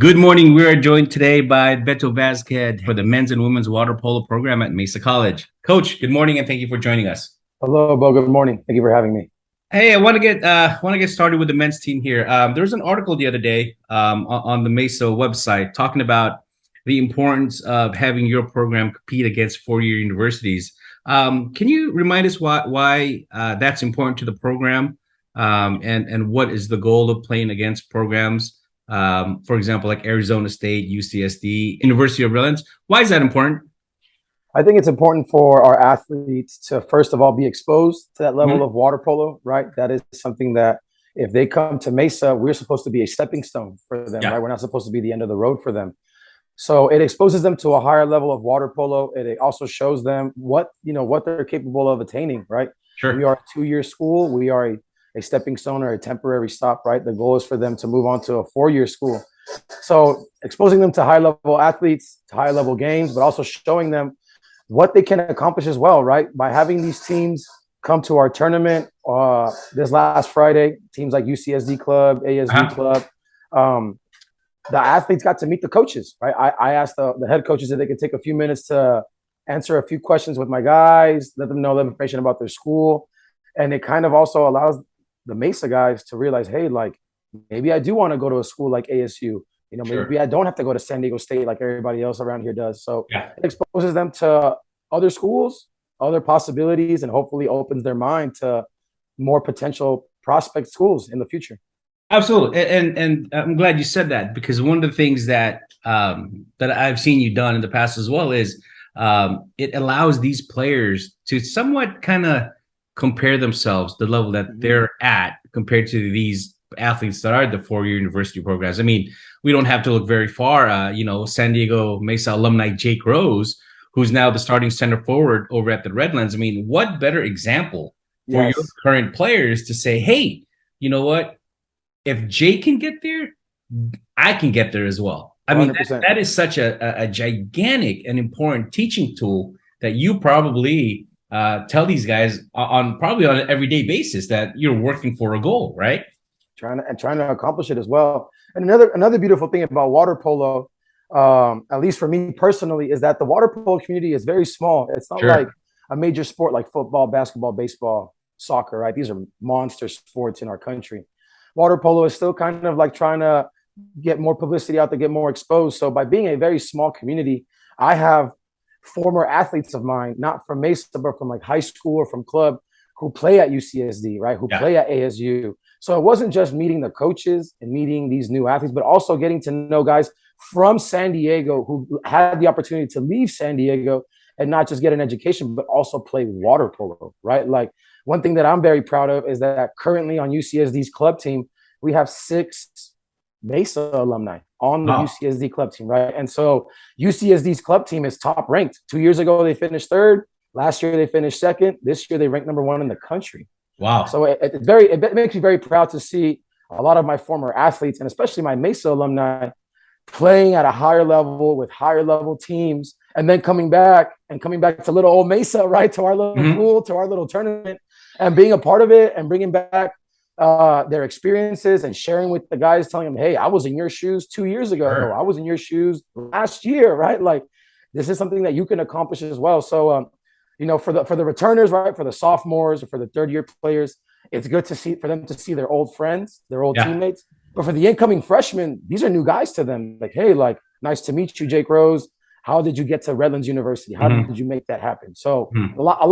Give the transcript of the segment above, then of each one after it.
Good morning. We are joined today by Beto Vazquez for the men's and women's water polo program at Mesa College. Coach, good morning and thank you for joining us. Hello, Bo. Good morning. Thank you for having me. Hey, I want to get started with the men's team here. There was an article the other day on the Mesa website talking about the importance of having your program compete against four-year universities. Can you remind us why that's important to the program, and what is the goal of playing against programs? For example, like Arizona State, UCSD, University of Maryland. Why is that important? I think it's important for our athletes to, first of all, be exposed to that level of water polo, right? That is something that if they come to Mesa, we're supposed to be a stepping stone for them, Yeah, right? We're not supposed to be the end of the road for them. So it exposes them to a higher level of water polo. It also shows them what they're capable of attaining, right? We sure. are a 2-year school. We are a stepping stone or a temporary stop, right? The goal is for them to move on to a 4-year school. So exposing them to high level athletes, to high level games, but also showing them what they can accomplish as well, right? By having these teams come to our tournament this last Friday, teams like UCSD Club, ASU Uh-huh. Club, the athletes got to meet the coaches, right? I asked the head coaches if they could take a few minutes to answer a few questions with my guys, let them know the information about their school. And it kind of also allows the Mesa guys to realize, hey, like maybe I do want to go to a school like ASU. Maybe Sure. I don't have to go to San Diego State like everybody else around here does. So Yeah. it exposes them to other schools, other possibilities, and hopefully opens their mind to more potential prospect schools in the future. Absolutely, and I'm glad you said that because one of the things that I've seen you done in the past as well is it allows these players to somewhat kind of compare themselves the level that Mm-hmm. they're at compared to these athletes that are at the four-year university programs. I mean, we don't have to look very far. San Diego Mesa alumni Jake Rose, who's now the starting center forward over at the Redlands. I mean, what better example for your Yes, current players to say, hey, you know what? If Jay can get there, I can get there as well. I mean, that, 100%. that is such a gigantic and important teaching tool that you probably tell these guys on probably on an everyday basis that you're working for a goal, right? Trying to accomplish it as well. And another beautiful thing about water polo, at least for me personally, is that the water polo community is very small. It's not like Sure. a major sport like football, basketball, baseball, soccer, right? These are monster sports in our country. Water polo is still kind of like trying to get more publicity out to get more exposed. So by being a very small community, I have former athletes of mine, not from Mesa, but from like high school or from club, who play at UCSD, right? Who Yeah. play at ASU. So it wasn't just meeting the coaches and meeting these new athletes, but also getting to know guys from San Diego who had the opportunity to leave San Diego and not just get an education, but also play water polo, right? Like one thing that I'm very proud of is that currently on UCSD's club team, we have 6 Mesa alumni on the Wow. UCSD club team, right? And so UCSD's club team is top ranked. 2 years ago, they finished third. Last year, they finished second. This year, they ranked number 1 in the country. Wow. So it makes me very proud to see a lot of my former athletes and especially my Mesa alumni playing at a higher level with higher level teams and then coming back to little old Mesa, right? To our little Mhm. pool, to our little tournament and being a part of it and bringing back their experiences and sharing with the guys, telling them, hey, I was in your shoes 2 years ago. I Sure. was in your shoes last year, right? Like this is something that you can accomplish as well. So, for the returners, right, for the sophomores or for the third-year players, it's good to see for them to see their old friends, their old Yeah. teammates. But for the incoming freshmen, these are new guys to them. Like, hey, like, nice to meet you, Jake Rose. How did you get to Redlands University? How did Mhm. you make that happen? So Mhm. a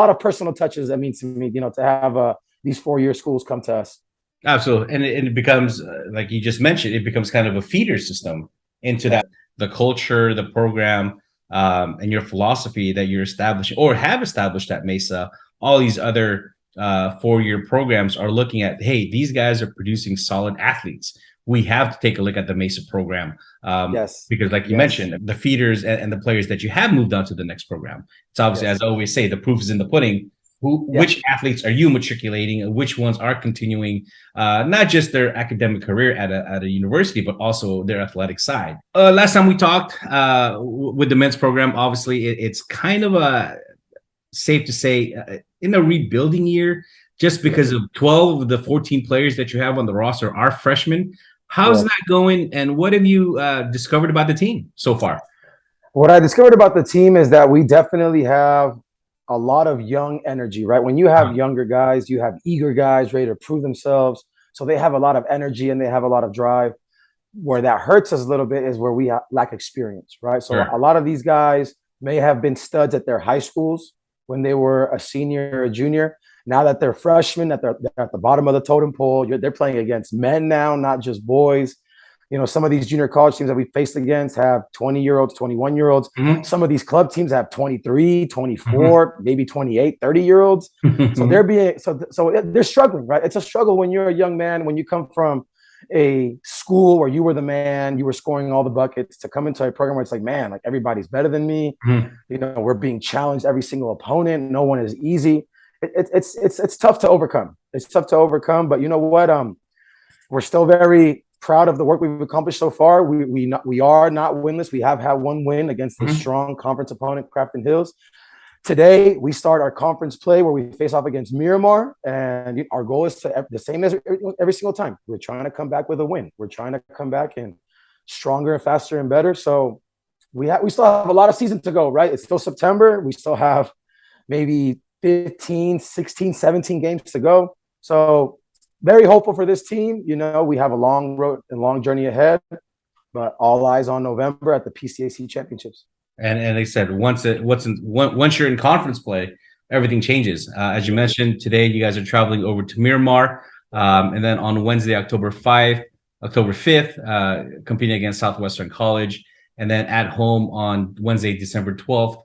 lot of personal touches that means to me, to have these 4-year schools come to us. Absolutely. And it becomes, like you just mentioned, it becomes kind of a feeder system into Yes. that, the culture, the program, and your philosophy that you're establishing or have established at Mesa. All these other four-year programs are looking at, hey, these guys are producing solid athletes. We have to take a look at the Mesa program, Yes. because, like you Yes. mentioned, the feeders and the players that you have moved on to the next program. It's obviously, as Yes. I always say, the proof is in the pudding. Yeah. Which athletes are you matriculating, and which ones are continuing not just their academic career at a university, but also their athletic side. Last time we talked with the men's program, obviously it's kind of a safe to say in a rebuilding year, just because Yes. of 12 of the 14 players that you have on the roster are freshmen. How's Correct. that going? And what have you discovered about the team so far? What I discovered about the team is that we definitely have a lot of young energy, right? When you have younger guys, you have eager guys ready to prove themselves. So they have a lot of energy and they have a lot of drive. Where that hurts us a little bit is where we lack experience, right? So a Sure. lot of these guys may have been studs at their high schools when they were a senior or a junior. Now that they're freshmen, that they're at the bottom of the totem pole, they're playing against men now, not just boys. You know, some of these junior college teams that we faced against have 20-year-olds, 21-year-olds. Mm-hmm. Some of these club teams have 23, Mm-hmm. 24, maybe 28, 30-year-olds. So they're struggling, right? It's a struggle when you're a young man, when you come from a school where you were the man, you were scoring all the buckets, to come into a program where it's like, man, like everybody's better than me. Mm-hmm. You know, we're being challenged every single opponent. No one is easy. It's tough to overcome. It's tough to overcome, but you know what? We're still very proud of the work we've accomplished so far. We are not winless. We have had one win against a Mm-hmm. strong conference opponent, Crafton Hills. Today, we start our conference play where we face off against Miramar, and our goal is to the same as every single time. We're trying to come back with a win. We're trying to come back and stronger and faster and better. So we still have a lot of season to go, right? It's still September. We still have maybe 15, 16, 17 games to go. So very hopeful for this team. You know, we have a long road and long journey ahead, but all eyes on November at the PCAC championships. And they said once you're in conference play, everything changes. As you mentioned today, you guys are traveling over to Miramar, and then on Wednesday, October 5th, competing against Southwestern College, and then at home on Wednesday, October 12th.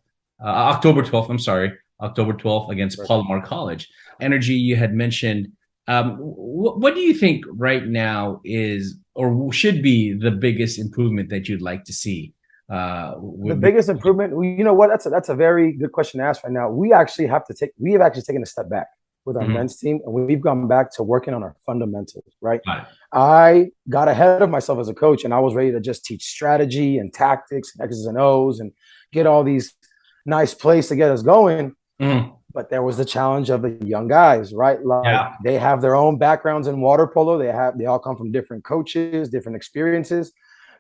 I'm sorry, October 12th against Palomar College. Energy you had mentioned. What do you think right now is or should be the biggest improvement that you'd like to see? The biggest improvement, you know what? That's a very good question to ask right now. We have actually taken a step back with our men's team, and we've gone back to working on our fundamentals. Right? I got ahead of myself as a coach, and I was ready to just teach strategy and tactics, X's and O's, and get all these nice plays to get us going. Mm-hmm. But there was the challenge of the young guys, right? Like they have their own backgrounds in water polo. They all come from different coaches, different experiences.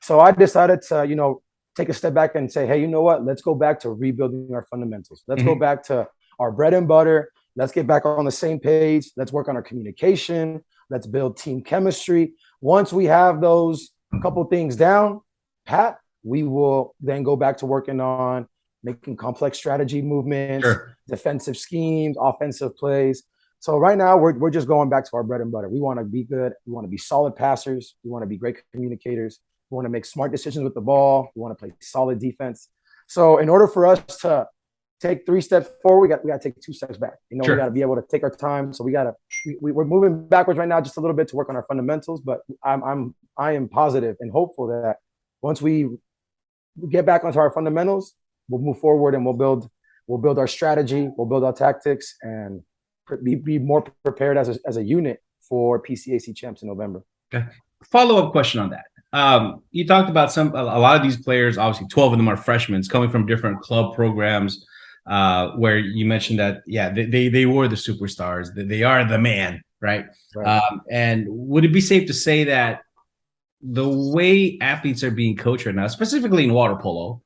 So I decided to, take a step back and say, hey, you know what? Let's go back to rebuilding our fundamentals. Let's go back to our bread and butter. Let's get back on the same page. Let's work on our communication. Let's build team chemistry. Once we have those couple things down, Pat, we will then go back to working on making complex strategy movements, defensive schemes, offensive plays. So right now we're just going back to our bread and butter. We want to be good. We want to be solid passers. We want to be great communicators. We want to make smart decisions with the ball. We want to play solid defense. So in order for us to take 3 steps forward, we got to take 2 steps back. We got to be able to take our time. So we're moving backwards right now just a little bit to work on our fundamentals. But I am positive and hopeful that once we get back onto our fundamentals, we'll move forward and we'll build our strategy, we'll build our tactics, and be more prepared as a unit for PCAC champs in November. Okay. Follow-up question on that. You talked about a lot of these players, obviously 12 of them are freshmen coming from different club programs, where you mentioned that, they were the superstars. They are the man, right? And would it be safe to say that the way athletes are being coached right now, specifically in water polo,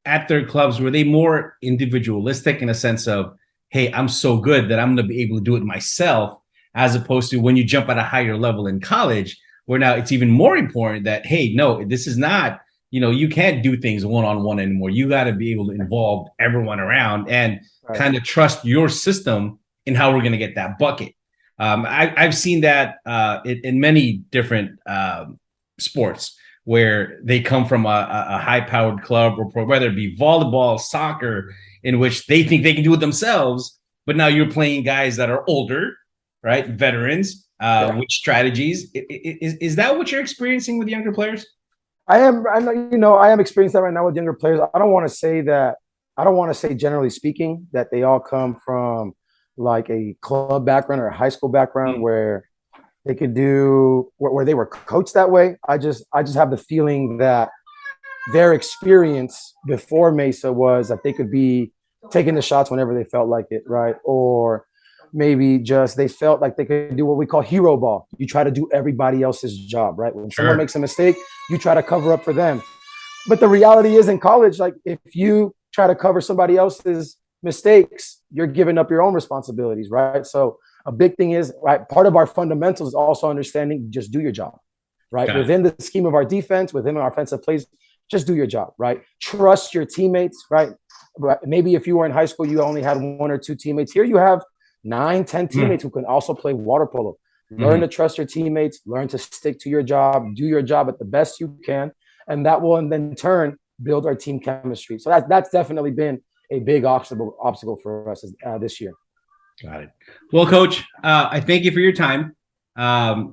at their clubs, were they more individualistic in a sense of, hey, I'm so good that I'm going to be able to do it myself, as opposed to when you jump at a higher level in college, where now it's even more important that, hey, no, this is not, you can't do things one-on-one anymore. You got to be able to involve everyone around and kind of trust your system in how we're going to get that bucket. I've seen that in many different sports where they come from a high-powered club, or whether it be volleyball, soccer, in which they think they can do it themselves, but now you're playing guys that are older, right? Veterans, with strategies. Is that what you're experiencing with younger players? I am experiencing that right now with younger players. I don't want to say generally speaking that they all come from like a club background or a high school background where they could do where they were coached that way. I just have the feeling that their experience before Mesa was that they could be taking the shots whenever they felt like it, right? Or maybe just they felt like they could do what we call hero ball. You try to do everybody else's job, right? When someone Sure. makes a mistake, you try to cover up for them. But the reality is in college, like if you try to cover somebody else's mistakes, you're giving up your own responsibilities, right? So a big thing is, right, part of our fundamentals is also understanding just do your job, right? Got it. Within the scheme of our defense, within our offensive plays, just do your job, right? Trust your teammates, right? Maybe if you were in high school, you only had one or two teammates. Here you have 9, 10 teammates who can also play water polo. Learn to trust your teammates, learn to stick to your job, do your job at the best you can. And that will then in turn build our team chemistry. So that's definitely been a big obstacle for us this year. Got it. Well, Coach, I thank you for your time. I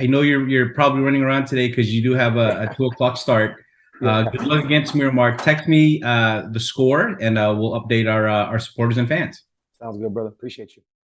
know you're probably running around today because you do have a 2 o'clock start. Good luck against Miramar. Text me the score, and we'll update our supporters and fans. Sounds good, brother. Appreciate you.